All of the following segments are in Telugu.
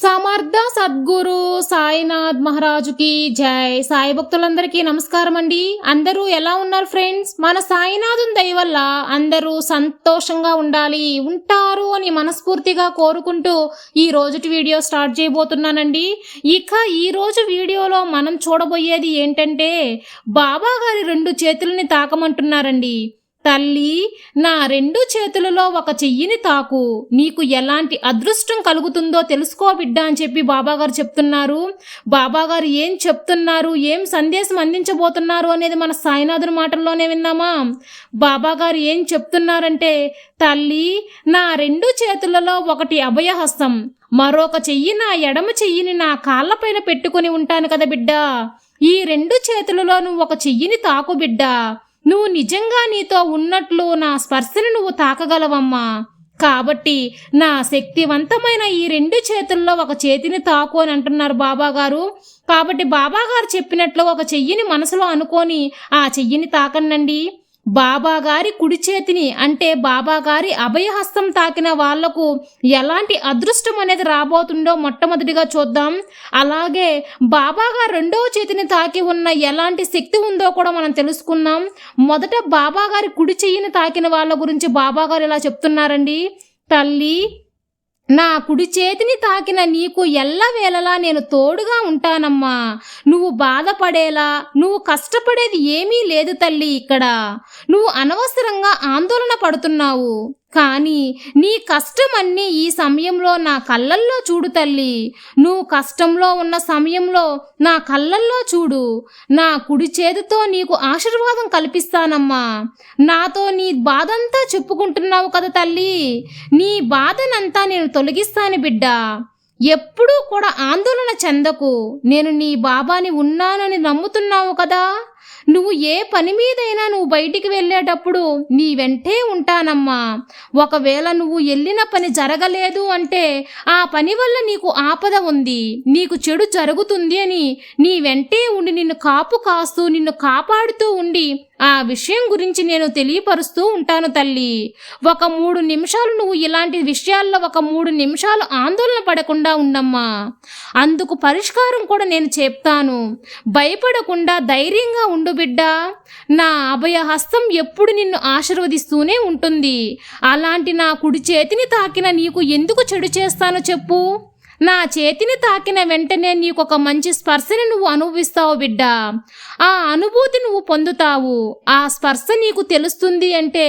సమర్థ సద్గురు సాయినాథ్ మహారాజుకి జై. సాయి భక్తులందరికీ నమస్కారం అండి. అందరూ ఎలా ఉన్నారు ఫ్రెండ్స్? మన సాయినాథుని దయ వల్ల అందరూ సంతోషంగా ఉంటారు అని మనస్ఫూర్తిగా కోరుకుంటూ ఈ రోజుటి వీడియో స్టార్ట్ చేయబోతున్నానండి. ఇక ఈ రోజు వీడియోలో మనం చూడబోయేది ఏంటంటే, బాబా గారి 2 చేతులని తాకమంటున్నారండి. తల్లి, నా 2 చేతులలో ఒక చెయ్యిని తాకు, నీకు ఎలాంటి అదృష్టం కలుగుతుందో తెలుసుకో బిడ్డ అని చెప్పి బాబాగారు చెప్తున్నారు. బాబాగారు ఏం చెప్తున్నారు, ఏం సందేశం అందించబోతున్నారు అనేది మన సాయినాథుని మాటల్లోనే విన్నామా. బాబాగారు ఏం చెప్తున్నారంటే, తల్లి, నా 2 చేతులలో ఒకటి అభయహస్తం, మరొక చెయ్యి నా ఎడమ చెయ్యిని నా కాళ్ళపైన పెట్టుకుని ఉంటాను కదా బిడ్డ. ఈ 2 చేతులలో నువ్వు ఒక చెయ్యిని తాకు బిడ్డ. నువ్వు నిజంగా నీతో ఉన్నట్లు నా స్పర్శను నువ్వు తాకగలవమ్మా. కాబట్టి నా శక్తివంతమైన ఈ 2 చేతుల్లో ఒక చేతిని తాకు అని అంటున్నారు బాబాగారు. కాబట్టి బాబాగారు చెప్పినట్లు ఒక చెయ్యిని మనసులో అనుకొని ఆ చెయ్యిని తాకనండి. బాబాగారి కుడి చేతిని అంటే బాబాగారి అభయహస్తం తాకిన వాళ్లకు ఎలాంటి అదృష్టం అనేది రాబోతుందో మొట్టమొదటిగా చూద్దాం. అలాగే బాబాగారు 2వ చేతిని తాకి ఉన్న ఎలాంటి శక్తి ఉందో కూడా మనం తెలుసుకున్నాం. మొదట బాబాగారి కుడి చెయ్యిని తాకిన వాళ్ళ గురించి బాబాగారు ఇలా చెప్తున్నారండి. తల్లి, నా కుడి చేతిని తాకిన నీకు ఎల్లవేళలా నేను తోడుగా ఉంటానమ్మా. నువ్వు బాధపడేలా, నువ్వు కష్టపడేది ఏమీ లేదు తల్లి. ఇక్కడ నువ్వు అనవసరంగా ఆందోళన పడుతున్నావు, కానీ నీ కష్టమన్నీ ఈ సమయంలో నా కళ్ళల్లో చూడు తల్లి. నువ్వు కష్టంలో ఉన్న సమయంలో నా కళ్ళల్లో చూడు. నా కుడి చేతితో నీకు ఆశీర్వాదం కల్పిస్తానమ్మా. నాతో నీ బాధంతా చెప్పుకుంటున్నావు కదా తల్లి, నీ బాధనంతా నేను తొలగిస్తాను బిడ్డ. ఎప్పుడూ కూడా ఆందోళన చెందకు. నేను నీ బాబాని ఉన్నానని నమ్ముతున్నావు కదా. నువ్వు ఏ పని మీదైనా నువ్వు బయటికి వెళ్ళేటప్పుడు నీ వెంటే ఉంటానమ్మా. ఒకవేళ నువ్వు వెళ్ళిన పని జరగలేదు అంటే ఆ పని వల్ల నీకు ఆపద ఉంది, నీకు చెడు జరుగుతుంది అని నీ వెంటే ఉండి నిన్ను కాపు కాస్తూ నిన్ను కాపాడుతూ ఉండి ఆ విషయం గురించి నేను తెలియపరుస్తూ ఉంటాను తల్లి. ఒక 3 నిమిషాలు నువ్వు ఇలాంటి విషయాల్లో ఒక 3 నిమిషాలు ఆందోళన పడకుండా ఉండమ్మా. అందుకు పరిష్కారం కూడా నేను చెప్తాను. భయపడకుండా ధైర్యంగా ఉండు బిడ్డ. నా అభయహస్తం ఎప్పుడు నిన్ను ఆశీర్వదిస్తూనే ఉంటుంది. అలాంటి నా కుడి చేతిని తాకిన నీకు ఎందుకు చెడు చేస్తానో చెప్పు. నా చేతిని తాకిన వెంటనే నీకు ఒక మంచి స్పర్శని నువ్వు అనుభవిస్తావు బిడ్డ. ఆ అనుభూతి నువ్వు పొందుతావు. ఆ స్పర్శ నీకు తెలుస్తుంది అంటే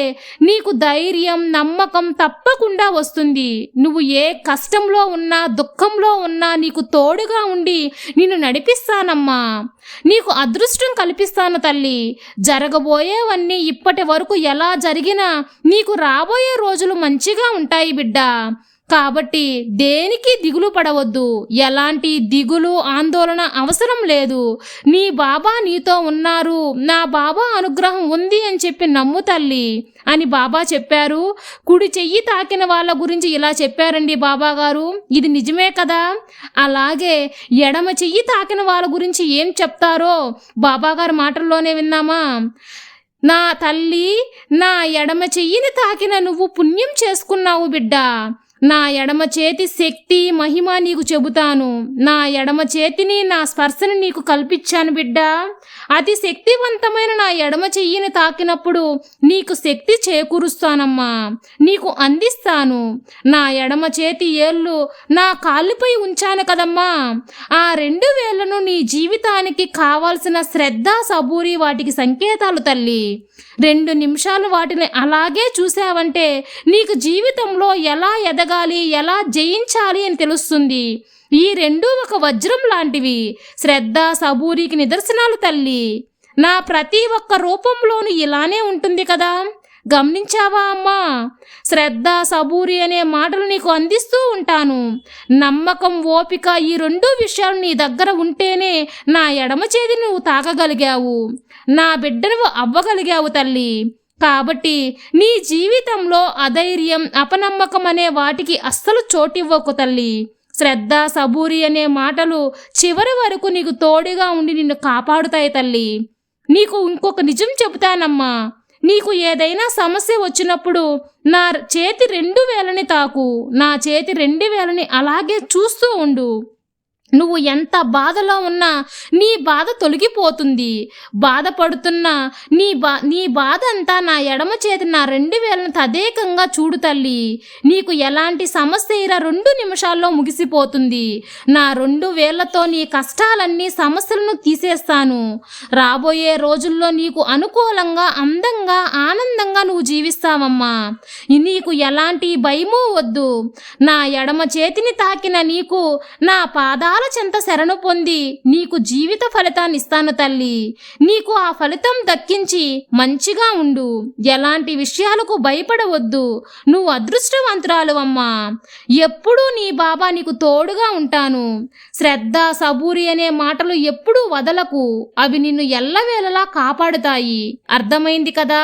నీకు ధైర్యం, నమ్మకం తప్పకుండా వస్తుంది. నువ్వు ఏ కష్టంలో ఉన్నా, దుఃఖంలో ఉన్నా నీకు తోడుగా ఉండి నిన్ను నడిపిస్తానమ్మా. నీకు అదృష్టం కల్పిస్తాను తల్లి. జరగబోయేవన్నీ ఇప్పటి వరకు ఎలా జరిగినా నీకు రాబోయే రోజులు మంచిగా ఉంటాయి బిడ్డ. కాబట్టి దేనికి దిగులు పడవద్దు. ఎలాంటి దిగులు, ఆందోళన అవసరం లేదు. నీ బాబా నీతో ఉన్నారు, నా బాబా అనుగ్రహం ఉంది అని చెప్పి నమ్ము తల్లి అని బాబా చెప్పారు. కుడి చెయ్యి తాకిన వాళ్ళ గురించి ఇలా చెప్పారండి బాబా గారు. ఇది నిజమే కదా. అలాగే ఎడమ చెయ్యి తాకిన వాళ్ళ గురించి ఏం చెప్తారో బాబా గారి మాటల్లోనే విన్నామా. నా తల్లి, నా ఎడమ చెయ్యిని తాకిన నువ్వు పుణ్యం చేసుకున్నావు బిడ్డ. నా ఎడమ చేతి శక్తి, మహిమ నీకు చెబుతాను. నా ఎడమ చేతిని, నా స్పర్శని నీకు కల్పించాను బిడ్డ. అతి శక్తివంతమైన నా ఎడమ చెయ్యిని తాకినప్పుడు నీకు శక్తి చేకూరుస్తానమ్మా, నీకు అందిస్తాను. నా ఎడమ చేతి ఏళ్ళు నా కాళ్ళపై ఉంచాను కదమ్మా. ఆ 2 వేళ్లను నీ జీవితానికి కావాల్సిన శ్రద్ధ, సబూరి వాటికి సంకేతాలు తల్లి. 2 నిమిషాలు వాటిని అలాగే చూసావంటే నీకు జీవితంలో ఎలా ఎదగాలి, ఎలా జయించాలి అని తెలుస్తుంది. ఈ 2 ఒక వజ్రం లాంటివి. శ్రద్ధ, సబూరికి నిదర్శనాలు తల్లి. నా ప్రతి ఒక్క రూపంలోనూ ఇలానే ఉంటుంది కదా. గమనించావా అమ్మా. శ్రద్ధ, సబూరి అనే మాటలు నీకు అందిస్తూ ఉంటాను. నమ్మకం, ఓపిక ఈ 2 విషయాలు నీ దగ్గర ఉంటేనే నా ఎడమ చేతి నువ్వు తాకగలిగావు, నా బిడ్డను అవ్వగలిగావు తల్లి. కాబట్టి నీ జీవితంలో అధైర్యం, అపనమ్మకం అనే వాటికి అస్సలు చోటివ్వకు తల్లి. శ్రద్ధ, సబూరి అనే మాటలు చివరి వరకు నీకు తోడుగా ఉండి నిన్ను కాపాడుతాయి తల్లి. నీకు ఇంకొక నిజం చెబుతానమ్మా. నీకు ఏదైనా సమస్య వచ్చినప్పుడు నా చేతి 2 వేలని తాకు, నా చేతి 2 వేలని అలాగే చూస్తూ ఉండు. నువ్వు ఎంత బాధలో ఉన్నా నీ బాధ తొలగిపోతుంది. బాధపడుతున్నా నీ బాధ అంతా నా ఎడమ చేతి నా 2 వేలను తదేకంగా చూడు తల్లి. నీకు ఎలాంటి సమస్య 2 నిమిషాల్లో ముగిసిపోతుంది. నా 2 వేళ్లతో నీ కష్టాలన్నీ సమస్యలను తీసేస్తాను. రాబోయే రోజుల్లో నీకు అనుకూలంగా అందంగా ఆనందంగా నువ్వు జీవిస్తావమ్మా. నీకు ఎలాంటి భయమూ వద్దు. నా ఎడమ చేతిని తాకిన నీకు నా పాదాల చెంత శరణు పొంది నీకు జీవిత ఫలితాన్ని ఇస్తాను తల్లి. నీకు ఆ ఫలితం దక్కించి మంచిగా ఉండు. ఎలాంటి విషయాలకు భయపడవద్దు. నువ్వు అదృష్టవంతురాలు అమ్మా. ఎప్పుడూ నీ బాబా నీకు తోడుగా ఉంటాను. శ్రద్ధ సబూరి అనే మాటలు ఎప్పుడూ వదలకు. అవి నిన్ను ఎల్లవేళలా కాపాడుతాయి. అర్థమైంది కదా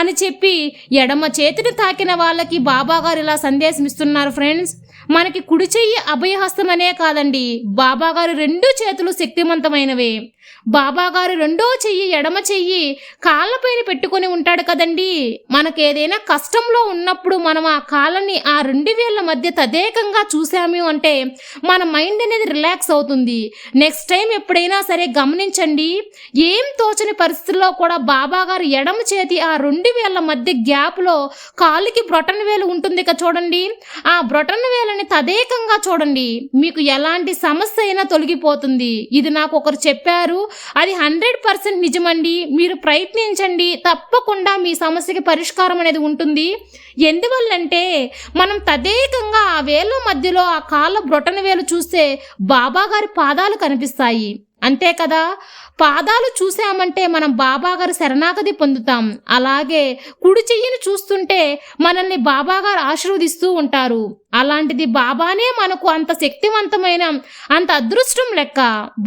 అని చెప్పి ఎడమ చేతిని తాకిన వాళ్ళకి బాబా గారు ఇలా సందేశం ఇస్తున్నారు ఫ్రెండ్స్. మనకి కుడి చెయ్యి అభయహస్తం అనే కాదండి, బాబాగారు 2 చేతులు శక్తివంతమైనవే. బాబాగారు 2వ చెయ్యి ఎడమ చెయ్యి కాళ్ళపైన పెట్టుకొని ఉంటాడు కదండి. మనకేదైనా కష్టంలో ఉన్నప్పుడు మనం ఆ కాళ్ళని ఆ 2 వేళ్ల మధ్య తదేకంగా చూసాము అంటే మన మైండ్ అనేది రిలాక్స్ అవుతుంది. నెక్స్ట్ టైం ఎప్పుడైనా సరే గమనించండి, ఏం తోచని పరిస్థితుల్లో కూడా బాబాగారు ఎడమ చేతి ఆ 2 వేళ్ల మధ్య గ్యాప్లో కాలుకి బ్రొటన్ వేలు ఉంటుంది కదా చూడండి, ఆ బ్రొటన్ వేలని తదేకంగా చూడండి. మీకు ఎలాంటి సమస్య అయినా తొలగిపోతుంది. ఇది నాకు ఒకరు చెప్పారు, అది 100% నిజమండి. మీరు ప్రయత్నించండి, తప్పకుండా మీ సమస్యకి పరిష్కారం అనేది ఉంటుంది. ఎందువల్లంటే మనం తదేకంగా ఆ వేళ్ళ మధ్యలో ఆ కాళ్ళ బ్రొటన వేలు చూస్తే బాబాగారి పాదాలు కనిపిస్తాయి. అంతే కదా, పాదాలు చూసామంటే మనం బాబాగారు శరణాగతి పొందుతాం. అలాగే కుడి చెయ్యిని చూస్తుంటే మనల్ని బాబాగారు ఆశీర్వదిస్తూ ఉంటారు. అలాంటిది బాబానే మనకు అంత శక్తివంతమైన అంత అదృష్టం లెక్క.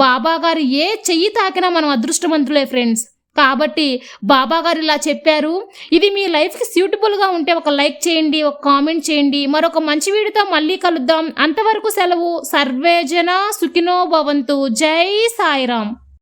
బాబాగారు ఏ చెయ్యి తాకినా మనం అదృష్టవంతులే ఫ్రెండ్స్. కాబట్టి బాబాగారు ఇలా చెప్పారు. ఇది మీ లైఫ్కి సూటబుల్గా ఉంటే ఒక లైక్ చేయండి, ఒక కామెంట్ చేయండి. మరొక మంచి వీడియోతో మళ్ళీ కలుద్దాం. అంతవరకు సెలవు. సర్వేజన సుఖినో భవంతు. జై సాయిరామ్.